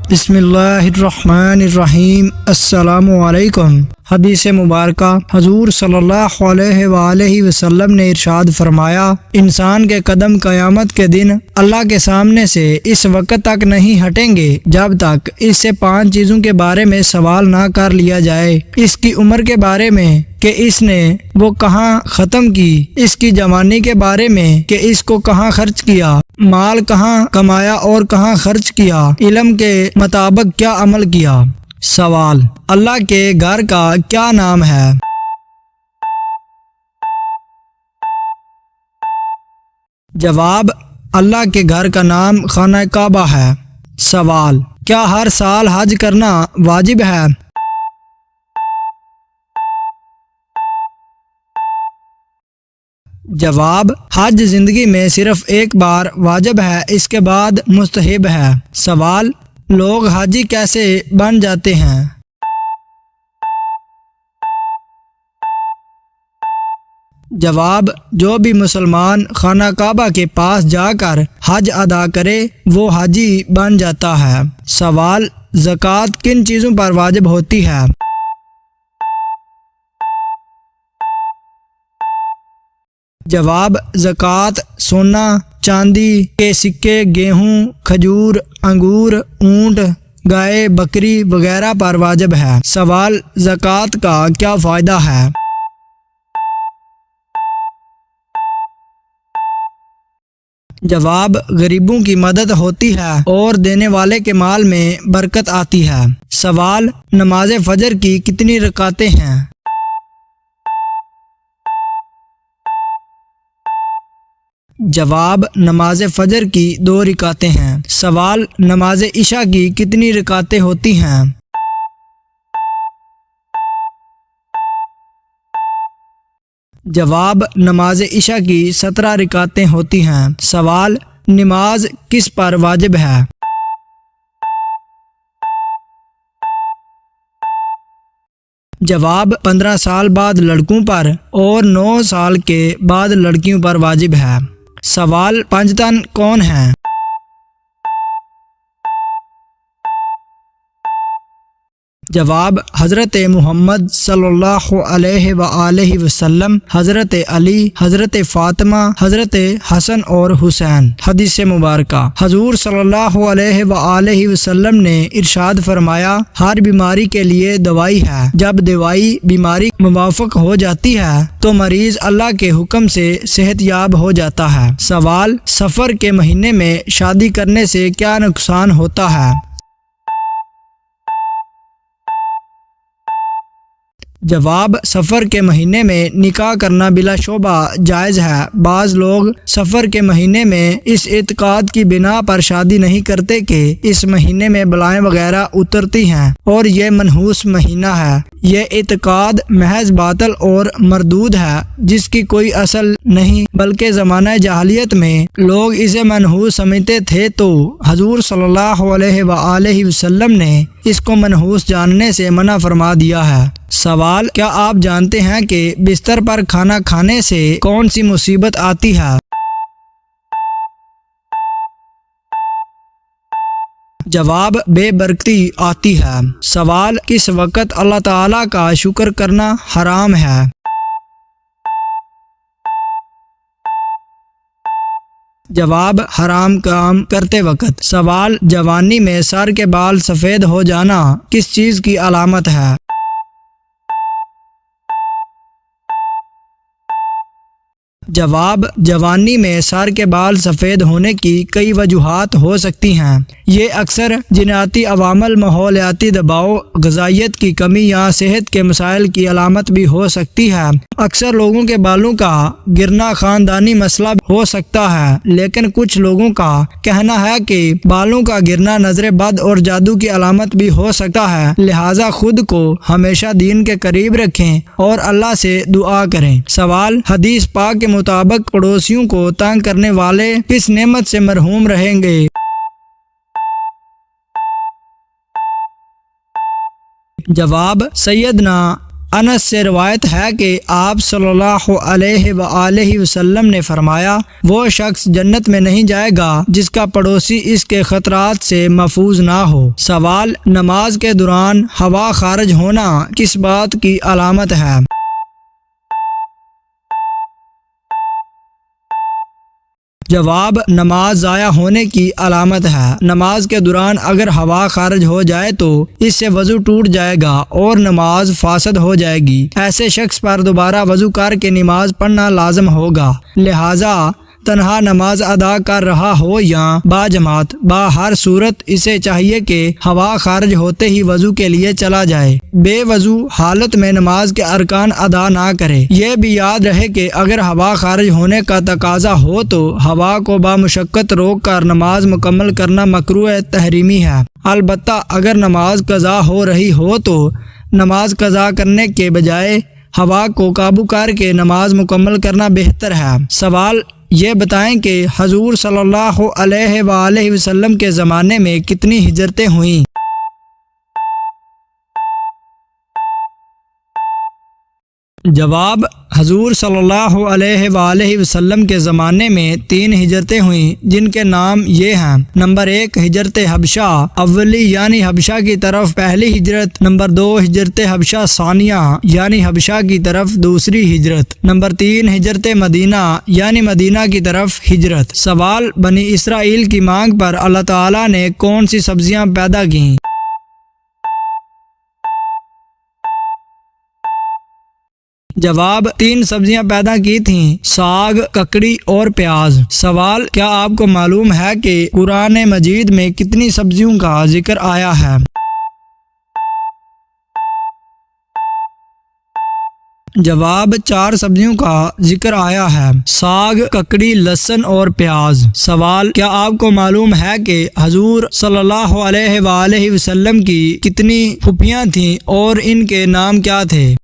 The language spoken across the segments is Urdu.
بسم اللہ الرحمن الرحیم۔ السلام علیکم۔ حدیث مبارکہ حضور صلی اللہ علیہ وآلہ وسلم نے ارشاد فرمایا، انسان کے قدم قیامت کے دن اللہ کے سامنے سے اس وقت تک نہیں ہٹیں گے جب تک اس سے 5 چیزوں کے بارے میں سوال نہ کر لیا جائے۔ اس کی عمر کے بارے میں کہ اس نے وہ کہاں ختم کی، اس کی جوانی کے بارے میں کہ اس کو کہاں خرچ کیا، مال کہاں کمایا اور کہاں خرچ کیا، علم کے مطابق کیا عمل کیا۔ سوال: اللہ کے گھر کا کیا نام ہے؟ جواب: اللہ کے گھر کا نام خانہ کعبہ ہے۔ سوال: کیا ہر سال حج کرنا واجب ہے؟ جواب: حج زندگی میں صرف ایک بار واجب ہے، اس کے بعد مستحب ہے۔ سوال: لوگ حاجی کیسے بن جاتے ہیں؟ جواب: جو بھی مسلمان خانہ کعبہ کے پاس جا کر حج ادا کرے وہ حاجی بن جاتا ہے۔ سوال: زکوٰۃ کن چیزوں پر واجب ہوتی ہے؟ جواب: زکوٰۃ سونا چاندی کے سکے، گیہوں، کھجور، انگور، اونٹ، گائے، بکری وغیرہ پر واجب ہے۔ سوال: زکوٰۃ کا کیا فائدہ ہے؟ جواب: غریبوں کی مدد ہوتی ہے اور دینے والے کے مال میں برکت آتی ہے۔ سوال: نماز فجر کی کتنی رکعتیں ہیں؟ جواب: نماز فجر کی 2 رکعتیں ہیں۔ سوال: نماز عشاء کی کتنی رکعتیں ہوتی ہیں؟ جواب: نماز عشاء کی 17 رکعتیں ہوتی ہیں۔ سوال: نماز کس پر واجب ہے؟ جواب: 15 سال بعد لڑکوں پر اور 9 سال کے بعد لڑکیوں پر واجب ہے۔ سوال: 5 تن کون ہیں؟ جواب: حضرت محمد صلی اللہ علیہ وآلہ وسلم، حضرت علی، حضرت فاطمہ، حضرت حسن اور حسین۔ حدیث مبارکہ حضور صلی اللہ علیہ وآلہ وسلم نے ارشاد فرمایا، ہر بیماری کے لیے دوائی ہے، جب دوائی بیماری موافق ہو جاتی ہے تو مریض اللہ کے حکم سے صحت یاب ہو جاتا ہے۔ سوال: سفر کے مہینے میں شادی کرنے سے کیا نقصان ہوتا ہے؟ جواب: سفر کے مہینے میں نکاح کرنا بلا شبہ جائز ہے۔ بعض لوگ سفر کے مہینے میں اس اعتقاد کی بنا پر شادی نہیں کرتے کہ اس مہینے میں بلائیں وغیرہ اترتی ہیں اور یہ منحوس مہینہ ہے۔ یہ اعتقاد محض باطل اور مردود ہے، جس کی کوئی اصل نہیں، بلکہ زمانہ جاہلیت میں لوگ اسے منحوس سمجھتے تھے تو حضور صلی اللہ علیہ وآلہ وسلم نے اس کو منحوس جاننے سے منع فرما دیا ہے۔ سوال: کیا آپ جانتے ہیں کہ بستر پر کھانا کھانے سے کون سی مصیبت آتی ہے؟ جواب: بے برکتی آتی ہے۔ سوال: کس وقت اللہ تعالیٰ کا شکر کرنا حرام ہے؟ جواب: حرام کام کرتے وقت۔ سوال: جوانی میں سر کے بال سفید ہو جانا کس چیز کی علامت ہے؟ جواب: جوانی میں سر کے بال سفید ہونے کی کئی وجوہات ہو سکتی ہیں۔ یہ اکثر جینیاتی عوامل، ماحولیاتی دباؤ، غذائیت کی کمی یا صحت کے مسائل کی علامت بھی ہو سکتی ہے۔ اکثر لوگوں کے بالوں کا گرنا خاندانی مسئلہ ہو سکتا ہے، لیکن کچھ لوگوں کا کہنا ہے کہ بالوں کا گرنا نظر بد اور جادو کی علامت بھی ہو سکتا ہے، لہٰذا خود کو ہمیشہ دین کے قریب رکھیں اور اللہ سے دعا کریں۔ سوال: حدیث پاک کے مطابق پڑوسیوں کو تنگ کرنے والے کس نعمت سے محروم رہیں گے؟ جواب: سیدنا انس سے روایت ہے کہ آپ صلی اللہ علیہ وآلہ وسلم نے فرمایا، وہ شخص جنت میں نہیں جائے گا جس کا پڑوسی اس کے خطرات سے محفوظ نہ ہو۔ سوال: نماز کے دوران ہوا خارج ہونا کس بات کی علامت ہے؟ جواب: نماز ضائع ہونے کی علامت ہے۔ نماز کے دوران اگر ہوا خارج ہو جائے تو اس سے وضو ٹوٹ جائے گا اور نماز فاسد ہو جائے گی۔ ایسے شخص پر دوبارہ وضو کر کے نماز پڑھنا لازم ہوگا، لہٰذا تنہا نماز ادا کر رہا ہو یا باجماعت، ہر صورت اسے چاہیے کہ ہوا خارج ہوتے ہی وضو کے لیے چلا جائے۔ بے وضو حالت میں نماز کے ارکان ادا نہ کرے۔ یہ بھی یاد رہے کہ اگر ہوا خارج ہونے کا تقاضا ہو تو ہوا کو بامشقت روک کر نماز مکمل کرنا مکروہ تحریمی ہے۔ البتہ اگر نماز قضا ہو رہی ہو تو نماز قضا کرنے کے بجائے ہوا کو قابو کر کے نماز مکمل کرنا بہتر ہے۔ سوال: یہ بتائیں کہ حضور صلی اللہ علیہ وآلہ وسلم کے زمانے میں کتنی ہجرتیں ہوئیں؟ جواب: حضور صلی اللہ علیہ وآلہ وسلم کے زمانے میں 3 ہجرتیں ہوئیں، جن کے نام یہ ہیں: نمبر 1 ہجرت حبشہ اولی یعنی حبشہ کی طرف پہلی ہجرت، نمبر 2 ہجرت حبشہ ثانیہ یعنی حبشہ کی طرف دوسری ہجرت، نمبر 3 ہجرت مدینہ یعنی مدینہ کی طرف ہجرت۔ سوال: بنی اسرائیل کی مانگ پر اللہ تعالیٰ نے کون سی سبزیاں پیدا کیں؟ جواب: 3 سبزیاں پیدا کی تھیں، ساگ، ککڑی اور پیاز۔ سوال: کیا آپ کو معلوم ہے کہ قرآن مجید میں کتنی سبزیوں کا ذکر آیا ہے؟ جواب: 4 سبزیوں کا ذکر آیا ہے، ساگ، ککڑی، لہسن اور پیاز۔ سوال: کیا آپ کو معلوم ہے کہ حضور صلی اللہ علیہ وآلہ وسلم کی کتنی پھوپھیاں تھیں اور ان کے نام کیا تھے؟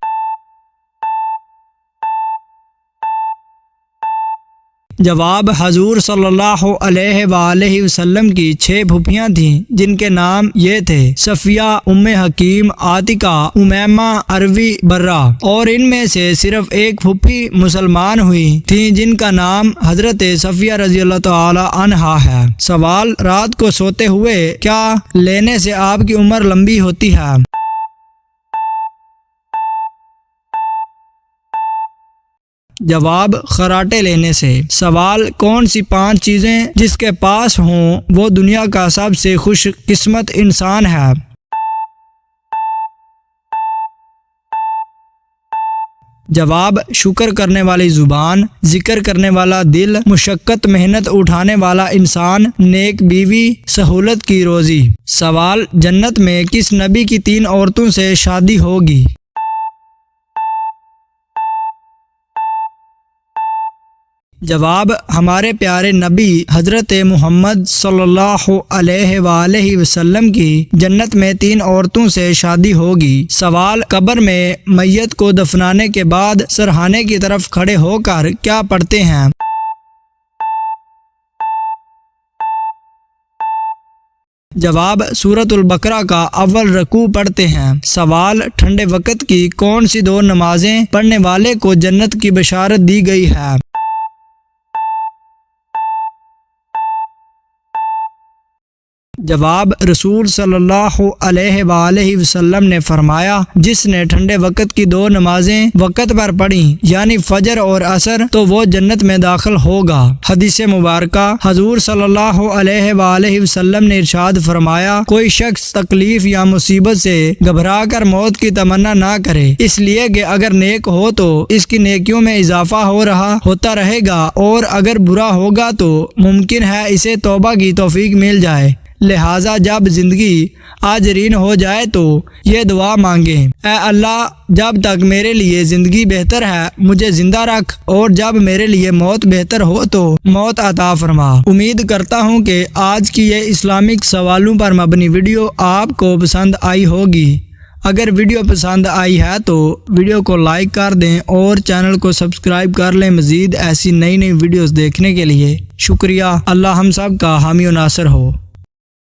جواب: حضور صلی اللہ علیہ وآلہ وسلم کی 6 پھوپھیاں تھیں، جن کے نام یہ تھے: صفیہ، ام حکیم، عاتقہ، امیمہ، عروی، برہ، اور ان میں سے صرف ایک پھوپھی مسلمان ہوئی تھیں جن کا نام حضرت صفیہ رضی اللہ تعالی عنہا ہے۔ سوال: رات کو سوتے ہوئے کیا لینے سے آپ کی عمر لمبی ہوتی ہے؟ جواب: خراٹے لینے سے۔ سوال: کون سی 5 چیزیں جس کے پاس ہوں وہ دنیا کا سب سے خوش قسمت انسان ہے؟ جواب: شکر کرنے والی زبان، ذکر کرنے والا دل، مشقت محنت اٹھانے والا انسان، نیک بیوی، سہولت کی روزی۔ سوال: جنت میں کس نبی کی 3 عورتوں سے شادی ہوگی؟ جواب: ہمارے پیارے نبی حضرت محمد صلی اللہ علیہ وآلہ وسلم کی جنت میں 3 عورتوں سے شادی ہوگی۔ سوال: قبر میں میت کو دفنانے کے بعد سرہانے کی طرف کھڑے ہو کر کیا پڑھتے ہیں؟ جواب: سورۃ البقرہ کا اول رکوع پڑھتے ہیں۔ سوال: ٹھنڈے وقت کی کون سی 2 نمازیں پڑھنے والے کو جنت کی بشارت دی گئی ہے؟ جواب: رسول صلی اللہ علیہ وآلہ وسلم نے فرمایا، جس نے ٹھنڈے وقت کی 2 نمازیں وقت پر پڑھیں یعنی فجر اور عصر تو وہ جنت میں داخل ہوگا۔ حدیث مبارکہ: حضور صلی اللہ علیہ وآلہ وسلم نے ارشاد فرمایا، کوئی شخص تکلیف یا مصیبت سے گھبرا کر موت کی تمنا نہ کرے، اس لیے کہ اگر نیک ہو تو اس کی نیکیوں میں اضافہ ہوتا رہے گا، اور اگر برا ہوگا تو ممکن ہے اسے توبہ کی توفیق مل جائے۔ لہٰذا جب زندگی آجرین ہو جائے تو یہ دعا مانگیں: اے اللہ، جب تک میرے لیے زندگی بہتر ہے مجھے زندہ رکھ، اور جب میرے لیے موت بہتر ہو تو موت عطا فرما۔ امید کرتا ہوں کہ آج کی یہ اسلامک سوالوں پر مبنی ویڈیو آپ کو پسند آئی ہوگی۔ اگر ویڈیو پسند آئی ہے تو ویڈیو کو لائک کر دیں اور چینل کو سبسکرائب کر لیں مزید ایسی نئی ویڈیوز دیکھنے کے لیے۔ شکریہ۔ اللہ ہم سب کا حامی و ناصر ہو۔